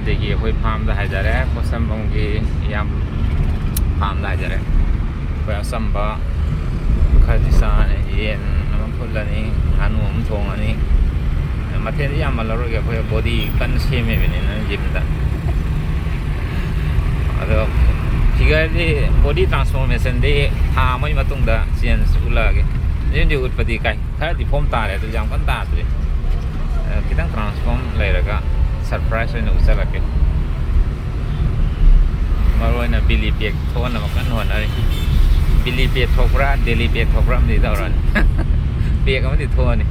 ꯁꯟꯗꯦꯒꯤ ꯑꯩꯈꯣꯏ ꯐꯥꯔꯝꯗ ꯍꯥꯏꯇꯥꯔꯦ ꯄꯣꯠꯁꯝꯕꯝꯒꯤ ꯌꯥꯝ ꯐꯥꯔꯝꯗ ꯍꯥꯏꯇꯥꯔꯦ ꯑꯩꯈꯣꯏ ꯑꯆꯝꯕ ꯈꯔꯗꯤ ꯆꯥꯔꯅꯤ ꯌꯦꯟ ꯑꯃ ꯐꯨꯠꯂꯅꯤ ꯉꯥꯅꯨ ꯑꯃ ꯊꯣꯡꯉꯅꯤ ꯃꯊꯦꯜꯗꯤ ꯌꯥꯝꯃꯜꯂꯔꯣꯏꯒꯦ ꯑꯩꯈꯣꯏ ꯕꯣꯗꯤ ꯀꯟꯅ ꯁꯦꯝꯃꯤꯕꯅꯤꯅ ꯖꯤꯝꯗ ꯑꯗꯣ ꯐꯤꯒꯔꯗꯤ ꯕꯣꯗꯤ ꯇ꯭ꯔꯥꯟꯁꯐꯣꯔꯃꯦꯁꯟꯗꯤ ꯊꯥ ꯑꯃꯒꯤ ꯃꯇꯨꯡꯗ ꯆꯦꯟꯖ ꯎꯠꯂꯛꯑꯒꯦ ꯍꯧꯖꯤꯛ ꯎꯠꯄꯗꯤ ꯈꯔꯗꯤ ꯐꯣꯝ ꯇꯥꯔꯦ ꯑꯗꯨ ꯌꯥꯝ ꯀꯟꯅ ꯇꯥꯗ꯭ꯔꯤ khitang transform ꯂꯩꯔꯒ ꯁꯔꯄ꯭ꯔꯥꯏꯖ ꯑꯣꯏꯅ ꯎꯠꯆꯔꯛꯀꯦ ꯃꯔꯨꯑꯣꯏꯅ ꯕꯤꯂꯤ ꯄꯦꯛ ꯊꯣꯛꯍꯟꯅꯕ ꯀꯟꯅ ꯍꯣꯠꯅꯔꯤ ꯕꯤꯂꯤ ꯄꯦꯛ ꯊꯣꯛꯄ꯭ꯔꯥ ꯗꯦꯂꯤ ꯄꯦꯛ ꯊꯣꯛꯄ꯭ꯔꯥ ꯑꯃꯗꯤ ꯇꯧꯔꯅꯤ ꯄꯦꯛ ꯑꯃꯗꯤ ꯊꯣꯛꯑꯅꯤ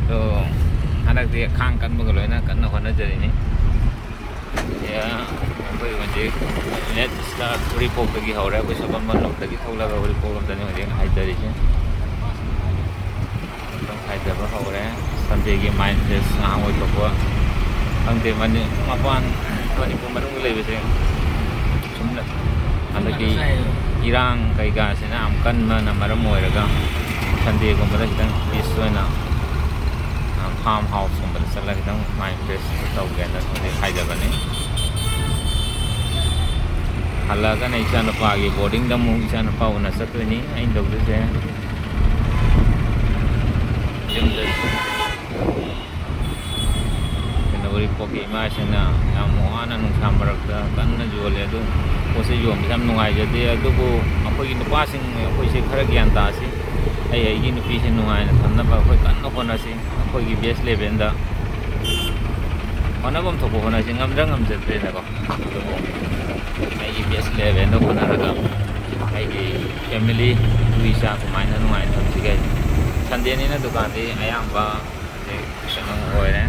ꯑꯗꯣ ꯍꯟꯗꯛꯇꯤ ꯈꯥꯡ ꯀꯟꯕꯒ ꯂꯣꯏꯅ ꯀꯟꯅ ꯍꯣꯠꯅꯖꯔꯤꯅꯤ ꯑꯩꯈꯣꯏ ꯍꯧꯖꯤꯛ ꯅꯦꯠ ꯏꯁꯇꯥꯔꯠ ꯎꯔꯤꯄꯣꯛꯇꯒꯤ ꯍꯧꯔꯦ ꯑꯩꯈꯣꯏ ꯁꯣꯝꯕꯟꯂꯣꯝꯗꯒꯤ ꯊꯣꯛꯂꯒ ꯎꯔꯤꯄꯣꯛꯂꯣꯝꯗꯅꯤ ꯍꯧꯖꯤꯛ ꯍꯥꯏꯖꯔꯤꯁꯦ ꯍꯥꯏꯖꯕ ꯍꯧꯔꯦ ꯁꯟꯗꯦꯒꯤ ꯃꯥꯏꯟ ꯐ꯭ꯔꯦꯁ ꯉꯥꯏꯍꯥꯛ ꯑꯣꯏꯊꯣꯛꯄ ꯈꯪꯗꯦ ꯃꯄꯥꯟ ꯃꯅꯤꯄꯨꯔ ꯃꯅꯨꯡꯗ ꯂꯩꯕꯁꯦ ꯁꯨꯝ ꯍꯟꯗꯛꯀꯤ ꯏꯔꯥꯡ ꯀꯩꯀꯥꯁꯤꯅ ꯌꯥꯝ ꯀꯟꯕꯅ ꯃꯔꯝ ꯑꯣꯏꯔꯒ ꯁꯟꯗꯦꯒꯨꯝꯕꯗ ꯈꯤꯇꯪ ꯄꯤꯁ ꯑꯣꯏꯅ ꯐꯥꯔꯝ ꯍꯥꯎꯁꯀꯨꯝꯕꯗ ꯆꯠꯂꯒ ꯈꯤꯇꯪ ꯃꯥꯏꯟ ꯐ꯭ꯔꯦꯁ ꯇꯧꯒꯦꯅ ꯍꯧꯖꯤꯛ ꯍꯥꯏꯖꯕꯅꯤ ꯍꯜꯂꯛꯑꯒꯅ ꯏꯆꯥꯅꯨꯄꯥꯒꯤ ꯕꯣꯔꯗꯤꯡꯗ ꯑꯃꯨꯛ ꯏꯆꯥꯅꯨꯄꯥ ꯎꯅ ꯆꯠꯇꯣꯏꯅꯤ ꯑꯩꯅ ꯇꯧꯗꯣꯏꯁꯦ ꯌꯨꯝꯗ ꯎꯔꯤꯄꯣꯛꯀꯤ ꯏꯃꯥꯁꯤꯡꯅ ꯌꯥꯝ ꯋꯥꯅ ꯅꯨꯡꯁꯥ ꯃꯔꯛꯇ ꯀꯟꯅ ꯌꯣꯜꯂꯦ ꯑꯗꯨ ꯄꯣꯠꯁꯦ ꯌꯣꯟꯕꯁꯦ ꯌꯥꯝ ꯅꯨꯡꯉꯥꯏꯖꯗꯦ ꯑꯗꯨꯕꯨ ꯑꯩꯈꯣꯏꯒꯤ ꯅꯨꯄꯥꯁꯤꯡ ꯑꯩꯈꯣꯏꯁꯦ ꯈꯔ ꯒ꯭ꯌꯥꯟ ꯇꯥꯁꯤ ꯑꯩꯒꯤ ꯅꯨꯄꯤꯁꯦ ꯅꯨꯡꯉꯥꯏꯅ ꯊꯝꯅꯕ ꯑꯩꯈꯣꯏ ꯀꯟꯅ ꯍꯣꯠꯅꯁꯤ ꯑꯩꯈꯣꯏꯒꯤ ꯕꯦꯁ ꯂꯦꯚꯦꯜꯗ ꯍꯣꯠꯅꯐꯝ ꯊꯣꯛꯄ ꯍꯣꯠꯅꯁꯤ ꯉꯝꯖꯗ꯭ꯔꯦꯅꯀꯣ ꯑꯗꯨꯕꯨ ꯑꯩꯒꯤ ꯕꯦꯁ ꯂꯦꯚꯦꯜꯗ ꯍꯣꯠꯅꯔꯒ ꯑꯩꯒꯤ ꯐꯦꯃꯤꯂꯤ ꯏꯇꯨ ꯏꯆꯥ ꯀꯃꯥꯏꯅ ꯅꯨꯡꯉꯥꯏꯅ ꯊꯝꯁꯤꯒꯦ ꯁꯟꯗꯦꯅꯤꯅ ꯗꯨꯀꯥꯟꯗꯤ ꯑꯌꯥꯝꯕ ꯍꯧꯖꯤꯛ ꯀꯩꯅꯣ ꯑꯣꯏꯔꯦ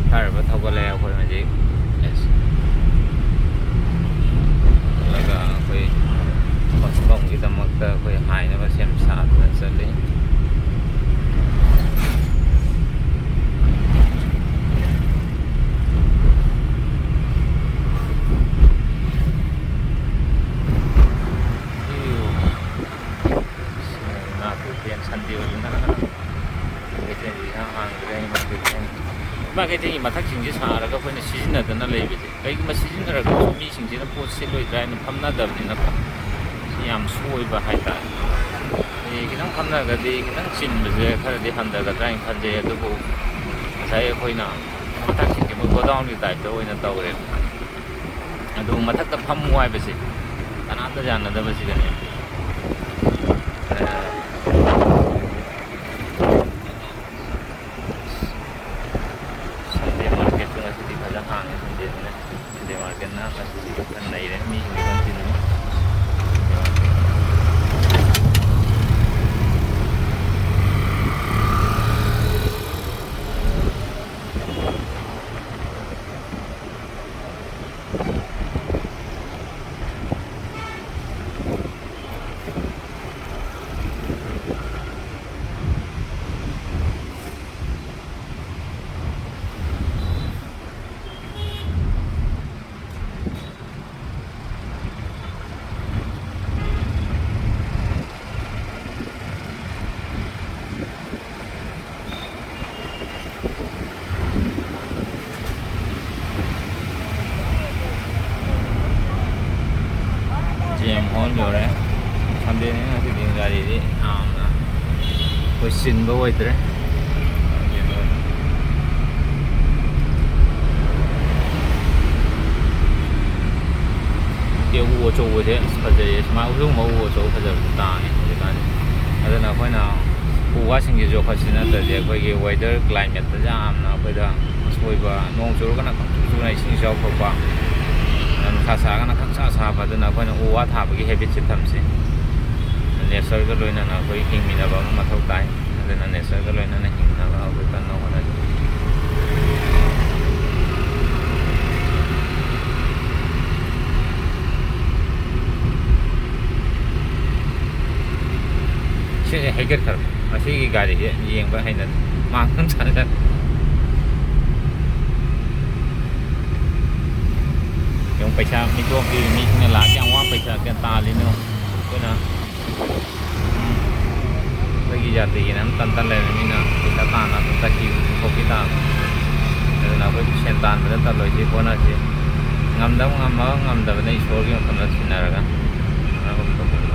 ꯊꯥꯔꯕ ꯊꯧꯒꯠꯂꯛꯑꯦ ꯑꯩꯈꯣꯏ ꯍꯧꯖꯤꯛ ꯑꯗꯨꯒ ꯑꯩꯈꯣꯏ ꯄꯣꯠꯁꯝꯒꯤꯗꯃꯛꯇ ꯑꯩꯈꯣꯏ ꯍꯥꯏꯅꯕ ꯁꯦꯝ ꯁꯥꯗꯨꯅ ꯆꯠꯂꯤ ꯁꯟꯗꯦ ꯑꯣꯏꯕꯅ ꯀꯩꯊꯦꯜꯁꯤ ꯍꯥꯡꯗ꯭ꯔꯦ ꯏꯃꯥ ꯀꯩꯊꯦꯜꯒꯤ ꯃꯊꯛꯁꯤꯡꯁꯤ ꯁꯥꯔꯒ ꯑꯩꯈꯣꯏꯅ ꯁꯤꯖꯤꯟꯅꯗꯅ ꯂꯩꯕꯁꯦ ꯀꯩꯒꯨꯝꯕ ꯁꯤꯖꯤꯟꯅꯔꯒꯁꯨ ꯃꯤꯁꯤꯡꯁꯤꯅ ꯄꯣꯠ ꯁꯤꯠꯂꯣꯏꯗ꯭ꯔꯥ ꯍꯥꯏꯅ ꯐꯝꯅꯗꯕꯅꯤꯅꯀꯣ ꯁꯤ ꯌꯥꯝ ꯁꯣꯏꯕ ꯍꯥꯏꯇꯥꯔꯦ ꯈꯤꯇꯪ ꯐꯝꯅꯔꯒꯗꯤ ꯈꯤꯇꯪ ꯆꯤꯟꯕꯁꯦ ꯈꯔꯗꯤ ꯍꯟꯊꯒꯗ꯭ꯔꯥ ꯍꯥꯏꯅ ꯈꯟꯖꯩ ꯑꯗꯨꯕꯨ ꯉꯁꯥꯏ ꯑꯩꯈꯣꯏꯅ ꯃꯊꯛꯁꯤꯡꯁꯦ ꯃꯣꯏ ꯒꯣꯗꯥꯎꯟꯒꯤ ꯇꯥꯏꯞꯇ ꯑꯣꯏꯅ ꯇꯧꯔꯦꯕ ꯑꯗꯨ ꯃꯊꯛꯇ ꯐꯝꯃꯨ ꯍꯥꯏꯕꯁꯦ ꯀꯅꯥꯝꯇ ꯌꯥꯅꯗꯕꯁꯤꯒꯅꯦ ꯁꯟꯗꯦ ꯃꯥꯔꯀꯦꯠꯁꯨ ꯉꯁꯤꯗꯤ ꯐꯖꯅ ꯍꯥꯡꯉꯦ ꯁꯟꯗꯦꯅꯤꯅ ꯁꯟꯗꯦ ꯃꯥꯔꯀꯦꯠꯅ ꯉꯁꯤꯗꯤ ꯈꯔ ꯅꯩꯔꯦ ꯃꯤꯁꯤꯡꯁꯨ ꯈꯔ ꯆꯤꯟꯅꯤ ꯖꯦꯝ ꯍꯣꯜ ꯌꯧꯔꯦ ꯁꯟꯗꯦꯅꯤ ꯉꯁꯤꯗꯤ ꯒꯥꯔꯤꯗꯤ ꯌꯥꯝꯅ ꯑꯩꯈꯣꯏ ꯆꯤꯟꯕ ꯑꯣꯏꯗ꯭ꯔꯦ ꯎ ꯑꯆꯧꯕꯁꯦ ꯐꯖꯩꯌꯦ ꯁꯨꯃꯥꯏꯅ ꯎꯁꯨꯡꯕ ꯎ ꯑꯆꯧꯕ ꯐꯖꯕꯁꯦ ꯇꯥꯡꯉꯦ ꯍꯧꯖꯤꯛꯀꯥꯟꯁꯦ ꯑꯗꯨꯅ ꯑꯩꯈꯣꯏꯅ ꯎ ꯋꯥꯁꯤꯡꯁꯤ ꯌꯣꯛꯈꯠꯁꯤ ꯅꯠꯇ꯭ꯔꯗꯤ ꯑꯩꯈꯣꯏꯒꯤ ꯋꯦꯗꯔ ꯀ꯭ꯂꯥꯏꯃꯦꯠꯇ ꯌꯥꯝꯅ ꯑꯩꯈꯣꯏꯗ ꯑꯁꯣꯏꯕ ꯅꯣꯡ ꯆꯨꯔꯒꯅ ꯈꯪꯆꯨ ꯆꯨꯅ ꯏꯁꯤꯡ ꯏꯆꯥꯎ ꯊꯣꯛꯄ ꯅꯨꯡꯁꯥ ꯁꯥꯔꯒꯅ ꯈꯪꯁꯥ ꯁꯥꯕ ꯑꯗꯨꯅ ꯑꯩꯈꯣꯏꯅ ꯎ ꯋꯥ ꯊꯥꯕꯒꯤ ꯍꯦꯕꯤꯠꯁꯦ ꯊꯝꯁꯤ ꯅꯦꯆꯔꯒ ꯂꯣꯏꯅꯅ ꯑꯩꯈꯣꯏ ꯍꯤꯡꯃꯤꯟꯅꯕ ꯑꯃ ꯃꯊꯧ ꯇꯥꯏ ꯑꯗꯨꯅ ꯅꯦꯆꯔꯒ ꯂꯣꯏꯅꯅ ꯍꯤꯡꯅꯕ ꯑꯩꯈꯣꯏ ꯀꯟꯅ ꯍꯣꯠꯅꯔꯤ ꯁꯤꯁꯦ ꯍꯩꯒꯠꯈ꯭ꯔꯕ ꯃꯁꯤꯒꯤ ꯒꯥꯔꯤꯁꯦ ꯌꯦꯡꯕ ꯍꯩꯅꯗꯦ ꯃꯥꯡꯗ ꯆꯠꯂ ꯌꯦꯡꯉꯨ ꯄꯩꯁꯥ ꯃꯤꯇꯣꯞꯀꯤ ꯃꯤꯁꯤꯡꯅ ꯂꯥꯛꯑꯒ ꯌꯥꯝ ꯋꯥꯅ ꯄꯩꯁꯥ ꯀꯌꯥ ꯇꯥꯜꯂꯤꯅꯣ ꯑꯩꯈꯣꯏꯅ ꯑꯩꯈꯣꯏꯒꯤ ꯖꯥꯇꯤꯒꯤꯅ ꯇꯟ ꯂꯩꯔꯕꯅꯤꯅ ꯄꯩꯁꯥ ꯇꯥꯟꯅ ꯑꯗꯨꯝ ꯆꯠꯈꯤ ꯊꯣꯛꯈꯤ ꯇꯥꯕ ꯑꯗꯨꯅ ꯑꯩꯈꯣꯏ ꯑꯩꯈꯣꯏꯁꯨ ꯁꯦꯟ ꯇꯥꯟꯕꯗ ꯇꯜꯂꯣꯏꯁꯤ ꯍꯣꯠꯅꯁꯤ ꯉꯝꯗꯕ ꯉꯝꯃꯒ ꯉꯝꯗꯕꯅ ꯏꯁꯣꯔꯒꯤ ꯃꯐꯝꯗ ꯁꯤꯟꯅꯔꯒ ꯑꯗꯨꯝ ꯇꯧꯕꯤꯕ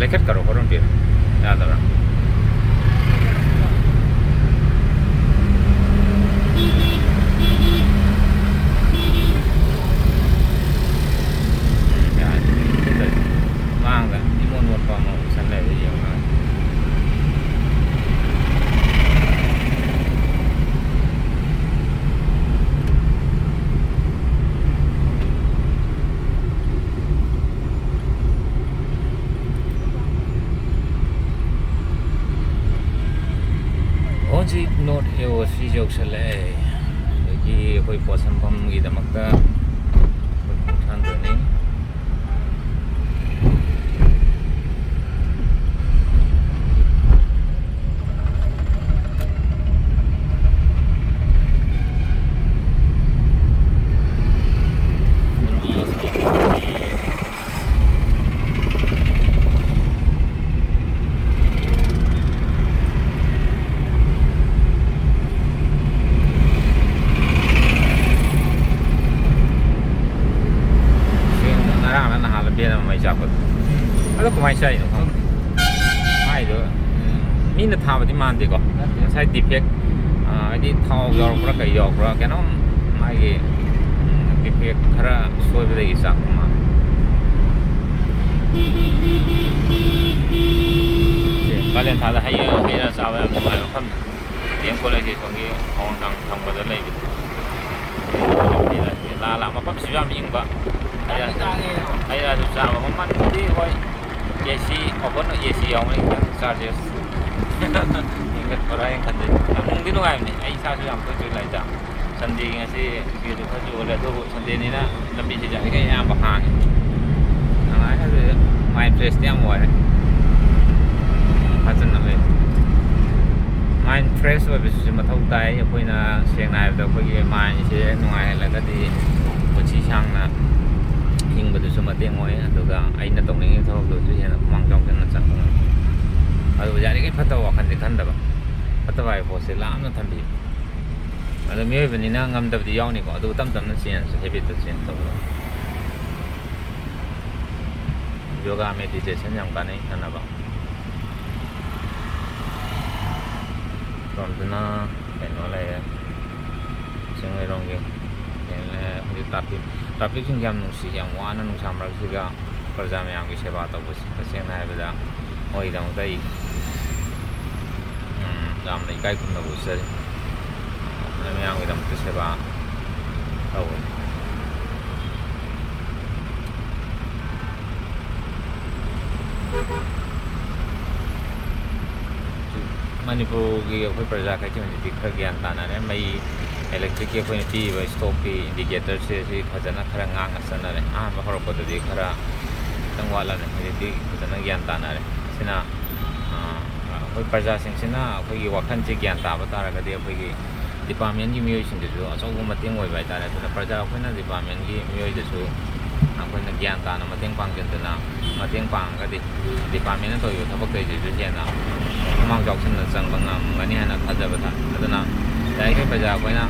लेखत करो करो फिर याद आ रहा mang đi mua một vòng màu xanh này thì nhiều hơn Onji not ewo si jok sale ki koi posan pam gi damakta than do ni Ada kumai sai no khang mai do min na tha ba di man de ko sai defect adi thau yor pra kai yor pra keno mai ge defect khara soi ba de sak ma kalen tha da hay hay sa ba mai kham tiang ko le ji thong ge hong dang thong ba da lai bi la ma pap si ba mi ba hay là thực ra mà món ăn đi thôi AC open AC ông ấy charges ingat orang yang kan mungkin orang ni ai sa su yang tu tu lai jam Sunday ngasi gitu tu tu le tu Sunday ni na lebih sejak ni kan yang bahang ai ha mind fresh dia moi hasan na le mind fresh wa bisu ma thau tai khoi na siang nai da khoi ge mind se nuai la ka di ko chi chang na hingbadusu mateng oi aduga aina tongning thok do ju hena mang jong kan chang adu jari ke phato wakhan de khan da ba phato vai po se lam na thambi adu me bani na ngam da di yaw ni ko adu tam tam na sin habit to sin to yoga meditation yang banai kana ba rom dana no la sing ai rong ge le tapi tapi sing jam nusi yang wana nung samrak juga perjama yang ki seba to bus pasien na beda oi dang dai jam nei kai kun na bus ari na yang ki dam ki seba tau Manipur ki khoi praja kai chim di khar gyan ta na ne mai electric ke khoi ti ba stop ki indicator se si khajana khara ngang asana re ba hor ko di khara tangwala ne di khajana gyan ta na re sina khoi praja sing sina khoi gi wakhan che gyan ta ba ta ra ga de khoi gi department gi miyoi sing de jo aso ko mateng oi bai ta re na praja khoi na department gi miyoi de su khoi na gyan ta na mateng pang jen na mateng pang ga di department to yo thabak kai je je na mang jok sin na sang bang ngani hana khaja ba tha adana dai ke praja khoi na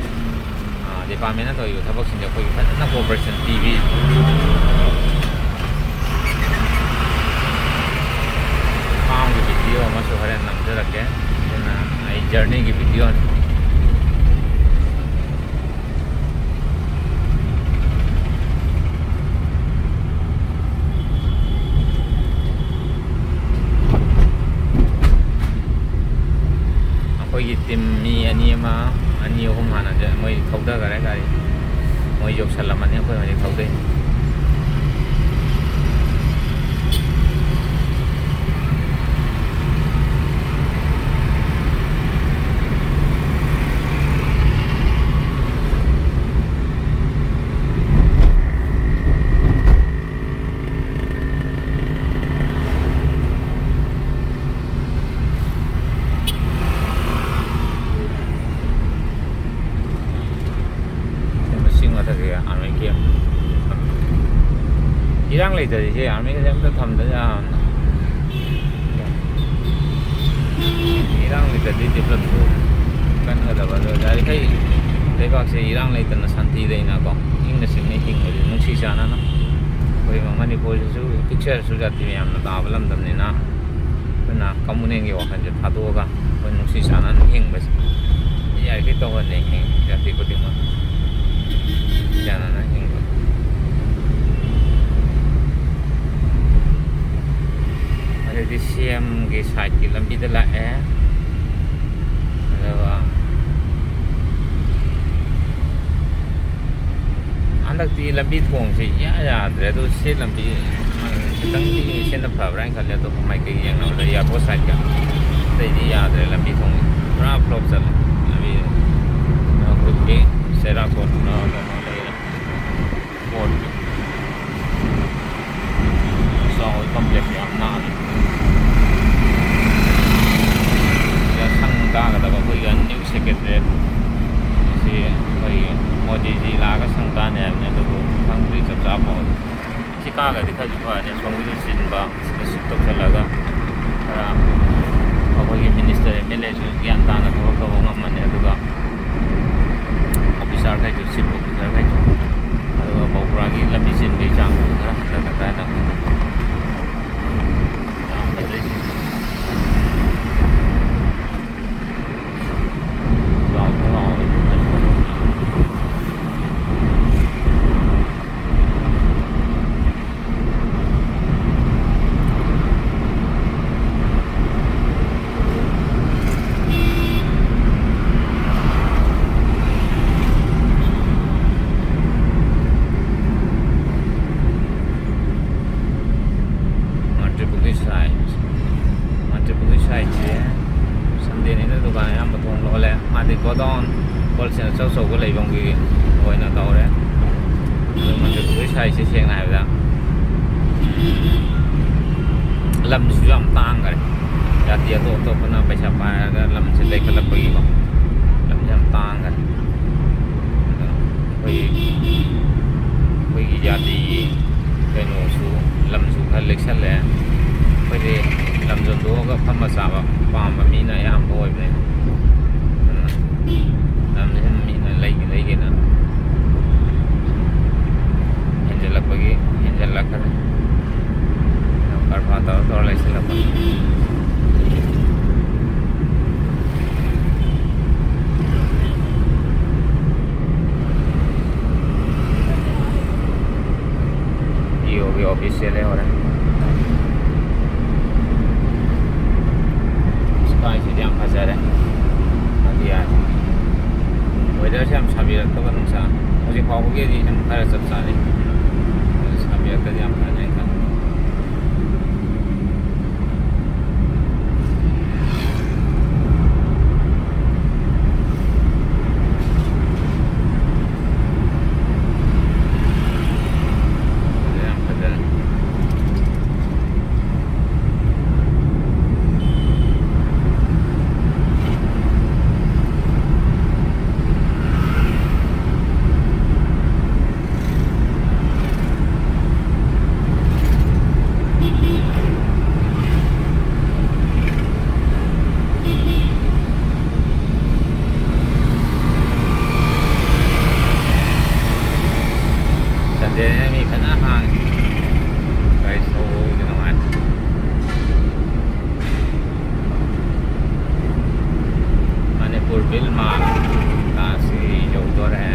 department to yo thabak sin de khoi na cooperation tv काम की video हम सो हरे नाम से रखे ना आई journey की video कोई team मी अनि हम हाना जे moi thauda gare gari moi jok salamani khoi mani thaudai ꯃꯊꯛꯁꯦ ꯑꯥꯔꯃꯤ ꯀꯦꯝ ꯏꯔꯥꯡ ꯂꯩꯇꯔꯤꯁꯦ ꯑꯥꯔꯃꯤꯒꯁꯦ ꯑꯝꯇ ꯊꯝꯗ ꯌꯥꯝꯅ ꯏꯔꯥꯡ ꯂꯩꯇꯗꯤ ꯗꯦꯚꯂꯞꯁꯨ ꯀꯟꯒꯗꯕ ꯑꯗꯣ ꯌꯥꯔꯤꯈꯩ ꯂꯩꯕꯥꯛꯁꯦ ꯏꯔꯥꯡ ꯂꯩꯇꯅ ꯁꯥꯟꯇꯤ ꯂꯩꯅꯀꯣ ꯏꯪꯅ ꯆꯤꯛꯅ ꯍꯤꯡꯕꯁꯦ ꯅꯨꯡꯁꯤ ꯆꯥꯟꯅꯅ ꯑꯩꯈꯣꯏ ꯃꯅꯤꯄꯨꯔꯁꯤꯁꯨ ꯄꯤꯛꯆꯔꯁꯨ ꯖꯥꯇꯤ ꯃꯌꯥꯝꯅ ꯇꯥꯕ ꯂꯝꯗꯝꯅꯤꯅ ꯑꯩꯈꯣꯏꯅ ꯀꯝꯃꯨꯅꯦꯜꯒꯤ ꯋꯥꯈꯜꯁꯦ ꯊꯥꯗꯣꯛꯑꯒ ꯑꯩꯈꯣꯏ ꯅꯨꯡꯁꯤ ꯆꯥꯟꯅꯅ ꯍꯤꯡꯕꯁꯦ ꯌꯥꯔꯤꯈꯩ ꯇꯧꯍꯟꯅꯤꯡꯉꯤ ꯖꯥꯇꯤ ꯈꯨꯗꯤꯡꯃꯛ ꯆꯥꯟꯅꯅ ꯍꯤꯡꯕ ꯑꯗꯨꯗꯤ ꯁꯤꯑꯦꯝꯒꯤ ꯁꯥꯏꯠꯀꯤ ꯂꯝꯕꯤꯗ ꯂꯥꯛꯑꯦ ꯑꯗꯨꯒ ꯍꯟꯗꯛꯇꯤ ꯂꯝꯕꯤ ꯊꯣꯡꯁꯦ ꯏꯌꯥ ꯌꯥꯗ꯭ꯔꯦ ꯑꯗꯣ ꯁꯤ ꯂꯝꯕꯤ ꯈꯤꯇꯪꯗꯤ ꯁꯤꯅ ꯐꯕ꯭ꯔꯥ ꯍꯥꯏꯅ ꯈꯜꯂꯦ ꯑꯇꯣꯞꯄ ꯃꯥꯏꯀꯩ ꯌꯦꯡꯅꯕꯗ ꯏꯌꯥꯔꯄꯣꯔꯠ ꯁꯥꯏꯠꯀ ꯑꯇꯩꯗꯤ ꯌꯥꯗ꯭ꯔꯦ ꯂꯝꯕꯤ ꯊꯣꯡꯁꯦ ꯄꯨꯔꯥ ꯐ꯭ꯂꯣꯞ ꯆꯠꯂꯦ ꯂꯝꯕꯤ ꯑꯩꯈꯣꯏꯒꯤ ꯆꯩꯔꯥꯛꯄꯣꯠ ꯀꯩꯅꯣ ꯂꯩꯔꯦ ꯄꯣꯠꯀꯤ ꯆꯥꯎꯕ ꯀꯝꯄ꯭ꯂꯦꯛꯁ ꯌꯥꯝ ꯅꯥꯜꯂꯦ ꯁꯪ ꯀꯥꯒꯗꯕ ꯑꯩꯈꯣꯏꯒꯤ ꯅ꯭ꯌꯨ ꯁꯦꯀ꯭ꯔꯦꯇꯔꯤꯌꯦꯠ ꯑꯁꯤ ꯑꯩꯈꯣꯏꯒꯤ ꯃꯣꯗꯤꯖꯤ ꯂꯥꯛꯑꯒ ꯁꯪ ꯀꯥꯅꯤ ꯍꯥꯏꯕꯅꯤ ꯑꯗꯨꯕꯨ ꯈꯪꯗ꯭ꯔꯤ ꯆꯞ ꯆꯥꯕ ꯁꯤ ꯀꯥꯒꯗꯤ ꯈꯔꯁꯨ ꯐꯔꯅꯤ ꯁꯣꯝꯒꯤꯁꯨ ꯆꯤꯟꯕ ꯁꯤꯗ ꯁꯤꯐ ꯇꯧꯁꯜꯂꯒ ꯈꯔ ꯑꯩꯈꯣꯏꯒꯤ ꯃꯤꯅꯤꯁꯇꯔ ꯑꯦꯝ ꯑꯦꯜ ꯑꯦꯁꯨ ꯒ꯭ꯌꯥꯟ ꯇꯥꯅ ꯊꯕꯛ ꯇꯧꯕ ꯉꯝꯃꯅꯤ ꯑꯗꯨꯒ ꯑꯣꯐꯤꯁꯥꯔꯈꯩꯁꯨ ꯆꯤꯐ ꯑꯣꯐꯤꯁꯥꯔꯈꯩꯁꯨ ꯑꯗꯨꯒ ꯄꯧꯄꯨꯔꯥꯒꯤ ꯂꯝꯕꯤ ꯆꯤꯟꯕꯒꯤ ꯆꯥꯡꯁꯨ ꯈꯔ ꯍꯟꯊꯒꯗ꯭ꯔꯥ ꯍꯥꯏꯅ ꯌꯥꯝ ꯐꯖꯩ ꯃꯟꯇ꯭ꯔꯤꯄꯨꯔꯒꯤ ꯁꯥꯏꯠꯁꯦ ꯁꯟꯗꯦꯅꯤꯅ ꯗꯨꯀꯥꯟ ꯑꯌꯥꯝꯕ ꯊꯣꯡ ꯂꯣꯜꯂꯦ ꯃꯥꯗꯤ ꯒꯣꯗꯥꯎꯟ ꯍꯣꯜꯁꯦꯜ ꯑꯆꯧ ꯑꯆꯧꯕ ꯂꯩꯐꯝꯒꯤ ꯑꯣꯏꯅ ꯇꯧꯔꯦ ꯑꯗꯨ ꯃꯟꯇ꯭ꯔꯤꯄꯨꯔꯒꯤ ꯁꯥꯏꯠꯁꯦ ꯁꯦꯡꯅ ꯍꯥꯏꯕꯗ ꯂꯝꯁꯤꯁꯨ ꯌꯥꯝ ꯇꯥꯡꯈꯔꯦ ꯖꯥꯇꯤ ꯑꯇꯣꯞ ꯑꯇꯣꯞꯄꯅ ꯄꯩꯁꯥ ꯄꯥꯏꯔꯒ ꯂꯝꯁꯦ ꯂꯩꯈꯠꯂꯛꯄꯒꯤꯀꯣ ꯂꯝꯁꯦ ꯌꯥꯝ ꯇꯥꯡꯈꯔꯦ ꯑꯗꯣ ꯑꯩꯈꯣꯏꯒꯤ ꯖꯥꯇꯤꯒꯤ ꯀꯩꯅꯣꯁꯨ ꯂꯝꯁꯨ ꯈꯔ ꯂꯦꯛꯁꯜꯂꯦ ꯑꯩꯈꯣꯏꯗꯤ ꯂꯝ ꯌꯣꯟꯊꯣꯛꯑꯒ ꯐꯝꯃ ꯆꯥꯕ ꯄꯥꯝꯕ ꯃꯤꯅ ꯑꯌꯥꯝꯕ ꯑꯣꯏꯕꯅꯤꯅ ꯑꯗꯨꯅ ꯂꯝꯁꯤꯅ ꯃꯤꯅ ꯂꯩꯒꯦꯅ ꯍꯦꯟꯖꯜꯂꯛꯈ꯭ꯔꯦ ꯀꯔꯕꯥꯔ ꯇꯧꯔ ꯂꯩꯁꯤꯜꯂꯛꯄ ꯖꯤꯑꯣꯒꯤ ꯑꯣꯐꯤꯁ ꯂꯩꯍꯧꯔꯦ ꯁ꯭ꯀꯥꯏꯁꯤꯗꯤ ꯌꯥꯝ ꯐꯖꯔꯦ ꯑꯇꯤꯌꯥꯁꯤ ꯋꯦꯗꯔꯁꯦ ꯌꯥꯝ ꯁꯥꯕꯤꯔꯛꯇꯕ ꯅꯨꯡꯁꯥ ꯍꯧꯖꯤꯛ ꯐꯥꯎꯕꯒꯤꯗꯤ ꯁꯨꯝ ꯈꯔ ꯆꯞ ꯆꯥꯔꯤ ꯁꯥꯕꯤꯔꯛꯇꯗꯤ ꯌꯥꯝ ꯐꯖꯩ ꯈꯜꯂꯤ Sandalnya mi fana hang kai so de naman Manipur Bilma kasi Jodhpur hai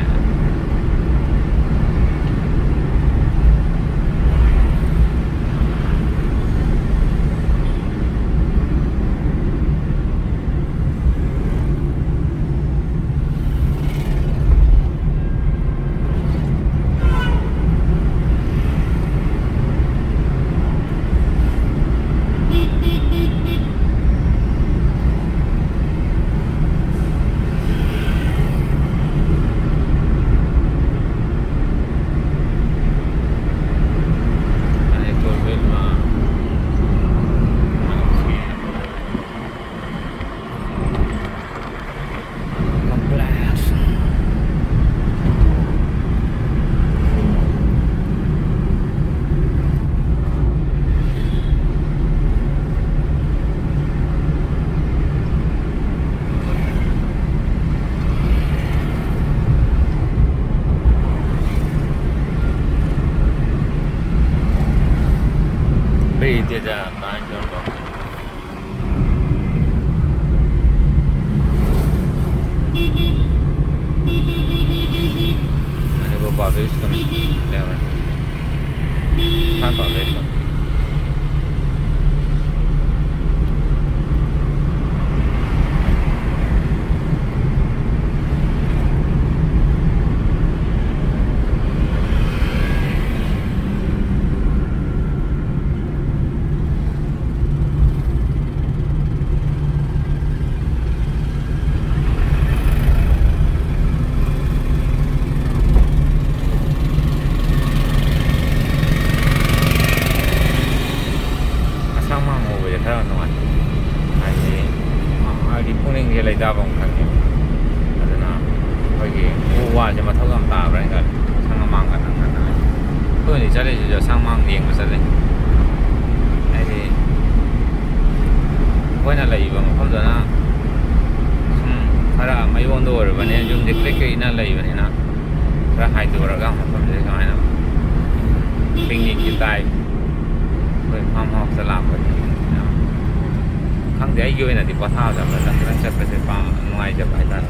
Very did a blind or I go Bobby's coming. Never. Not Bobby's coming. Dabong kaki, ada na, bagi uwa je matau gam ta, berani kan, sang mang kan, tu ni cari je sang mang yang besar ni, jadi, kau nak lagi bang, kau tu na, cara mai wong tu orang ni, jom deklik ke ina lagi ni na, cara hai tu orang kau macam ni kau na, tinggi kita, kau faham hok selam kan. Khang dia juga nanti pasal dah, macam cepat cepat mulai cepat dah.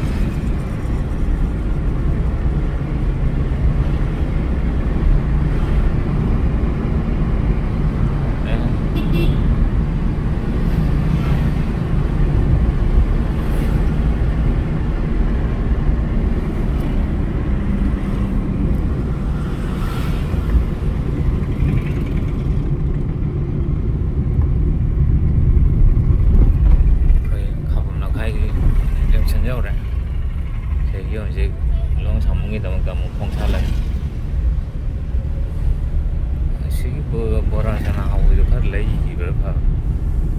Orang sana awal itu kan lagi berapa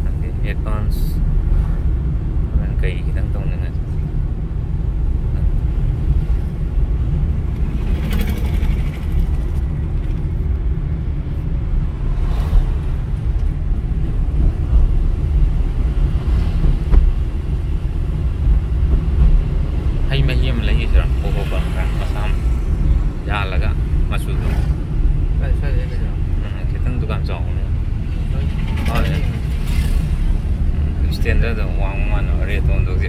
nanti advance dan kayak kita tahu dengan hay mahiyam lagi sekarang pokok bangkan masam jalan agak masuk tu. Tukang jong ni. Oh ya. Extender tu wang mana, ada tu untuk dia.